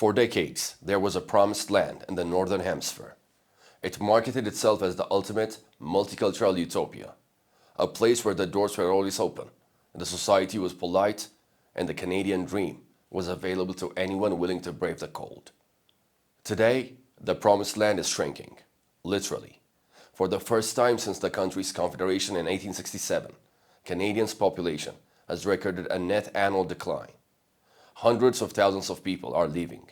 For decades, there was a promised land in the Northern Hemisphere. It marketed itself as the ultimate multicultural utopia, a place where the doors were always open, the society was polite, and the Canadian dream was available to anyone willing to brave the cold. Today, the promised land is shrinking, literally. For the first time since the country's confederation in 1867, Canadians' population has recorded a net annual decline. Hundreds of thousands of people are leaving,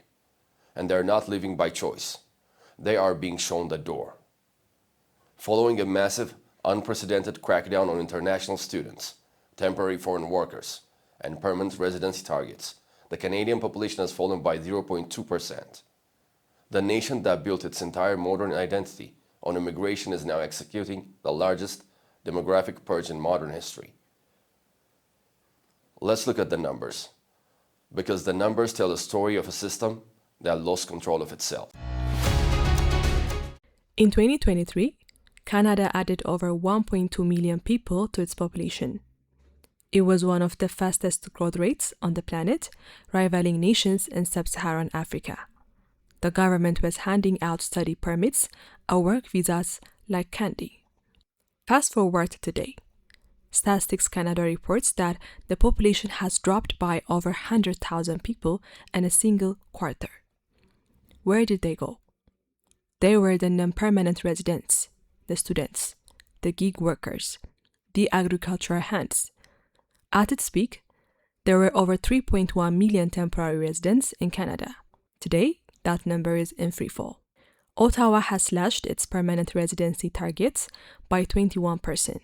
and they're not leaving by choice. They are being shown the door. Following a massive, unprecedented crackdown on international students, temporary foreign workers, and permanent residency targets, the Canadian population has fallen by 0.2%. The nation that built its entire modern identity on immigration is now executing the largest demographic purge in modern history. Let's look at the numbers, because the numbers tell the story of a system that lost control of itself. In 2023, Canada added over 1.2 million people to its population. It was one of the fastest growth rates on the planet, rivaling nations in sub-Saharan Africa. The government was handing out study permits or work visas like candy. Fast forward to today. Statistics Canada reports that the population has dropped by over 100,000 people in a single quarter. Where did they go? They were the non-permanent residents, the students, the gig workers, the agricultural hands. At its peak, there were over 3.1 million temporary residents in Canada. Today, that number is in freefall. Ottawa has slashed its permanent residency targets by 21%.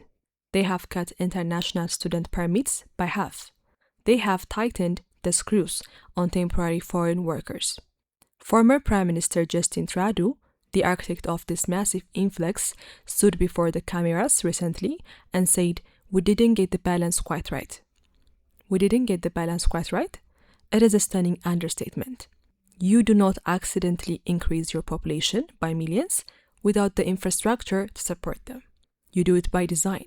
They have cut international student permits by half. They have tightened the screws on temporary foreign workers. Former Prime Minister Justin Trudeau, the architect of this massive influx, stood before the cameras recently and said, "We didn't get the balance quite right." We didn't get the balance quite right? It is a stunning understatement. You do not accidentally increase your population by millions without the infrastructure to support them. You do it by design.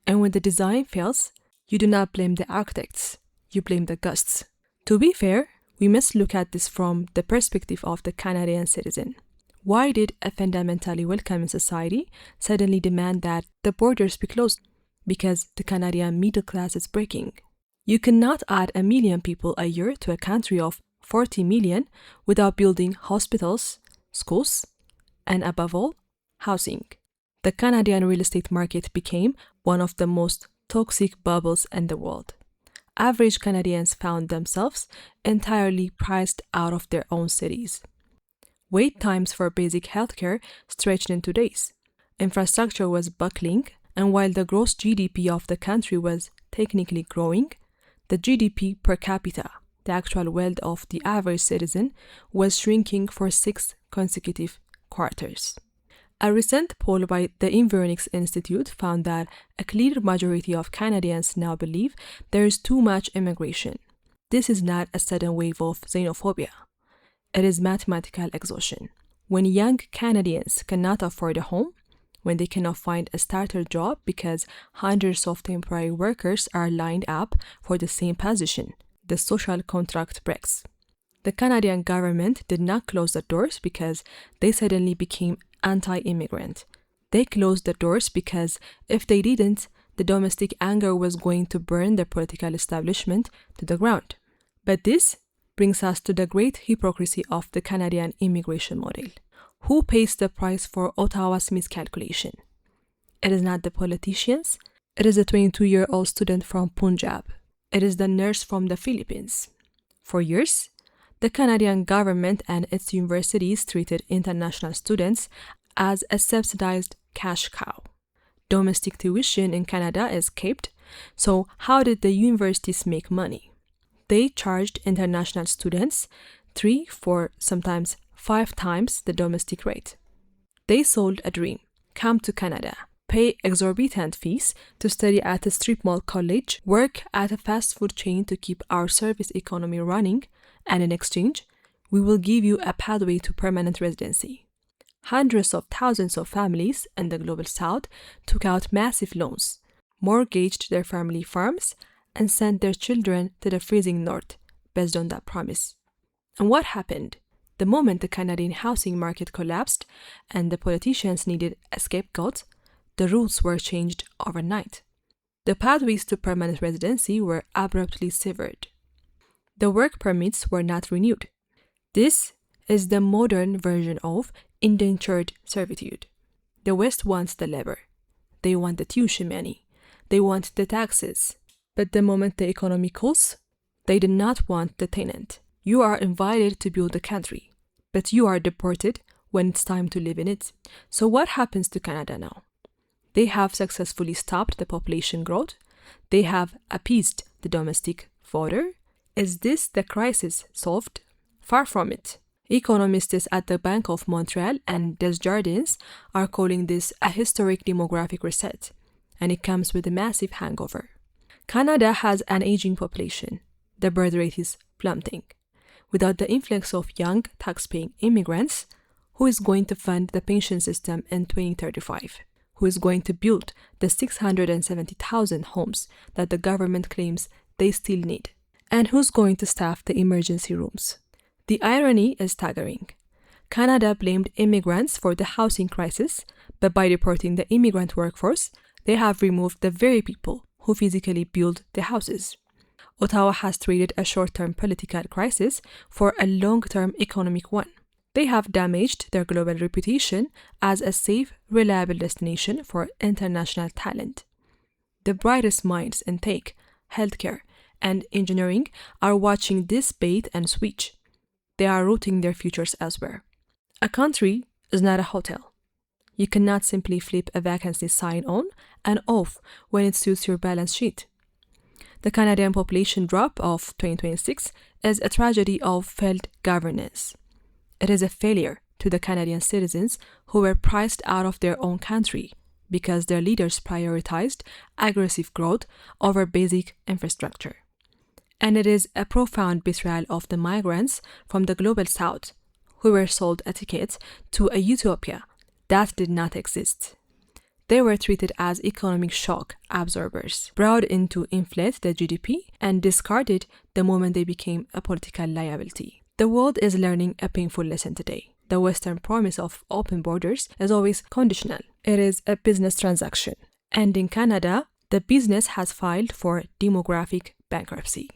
And when the design fails, you do not blame the architects, you blame the gusts. To be fair, we must look at this from the perspective of the Canadian citizen. Why did a fundamentally welcoming society suddenly demand that the borders be closed? Because the Canadian middle class is breaking. You cannot add 1 million people a year to a country of 40 million without building hospitals, schools, and above all, housing. The Canadian real estate market became one of the most toxic bubbles in the world. Average Canadians found themselves entirely priced out of their own cities. Wait times for basic healthcare stretched into days. Infrastructure was buckling, and while the gross GDP of the country was technically growing, the GDP per capita, the actual wealth of the average citizen, was shrinking for 6 consecutive quarters. A recent poll by the Environics Institute found that a clear majority of Canadians now believe there is too much immigration. This is not a sudden wave of xenophobia. It is mathematical exhaustion. When young Canadians cannot afford a home, when they cannot find a starter job because hundreds of temporary workers are lined up for the same position, the social contract breaks. The Canadian government did not close the doors because they suddenly became anti-immigrant. They closed the doors because if they didn't, the domestic anger was going to burn the political establishment to the ground. But this brings us to the great hypocrisy of the Canadian immigration model. Who pays the price for Ottawa's miscalculation? It is not the politicians. It is a 22-year-old student from Punjab. It is the nurse from the Philippines. For years, the Canadian government and its universities treated international students as a subsidized cash cow. Domestic tuition in Canada is capped, so how did the universities make money? They charged international students 3, 4, sometimes 5 times the domestic rate. They sold a dream. Come to Canada, pay exorbitant fees to study at a strip mall college, work at a fast food chain to keep our service economy running, and in exchange, we will give you a pathway to permanent residency. Hundreds of thousands of families in the Global South took out massive loans, mortgaged their family farms, and sent their children to the freezing north based on that promise. And what happened? The moment the Canadian housing market collapsed and the politicians needed a scapegoat, the rules were changed overnight. The pathways to permanent residency were abruptly severed. The work permits were not renewed. This is the modern version of indentured servitude. The West wants the labor. They want the tuition money. They want the taxes. But the moment the economy cools, they do not want the tenant. You are invited to build the country, but you are deported when it's time to live in it. So what happens to Canada now? They have successfully stopped the population growth. They have appeased the domestic voter. Is this the crisis solved? Far from it. Economists at the Bank of Montreal and Desjardins are calling this a historic demographic reset, and it comes with a massive hangover. Canada has an aging population. The birth rate is plummeting. Without the influx of young, tax-paying immigrants, who is going to fund the pension system in 2035? Who is going to build the 670,000 homes that the government claims they still need? And who's going to staff the emergency rooms? The irony is staggering. Canada blamed immigrants for the housing crisis, but by deporting the immigrant workforce, they have removed the very people who physically build the houses. Ottawa has traded a short-term political crisis for a long-term economic one. They have damaged their global reputation as a safe, reliable destination for international talent. The brightest minds in tech, healthcare, and engineering are watching this bait and switch. They are rooting their futures elsewhere. A country is not a hotel. You cannot simply flip a vacancy sign on and off when it suits your balance sheet. The Canadian population drop of 2026 is a tragedy of failed governance. It is a failure to the Canadian citizens who were priced out of their own country because their leaders prioritized aggressive growth over basic infrastructure. And it is a profound betrayal of the migrants from the global south who were sold a ticket to a utopia that did not exist. They were treated as economic shock absorbers, brought in to inflate the GDP and discarded the moment they became a political liability. The world is learning a painful lesson today. The Western promise of open borders is always conditional. It is a business transaction. And in Canada, the business has filed for demographic bankruptcy.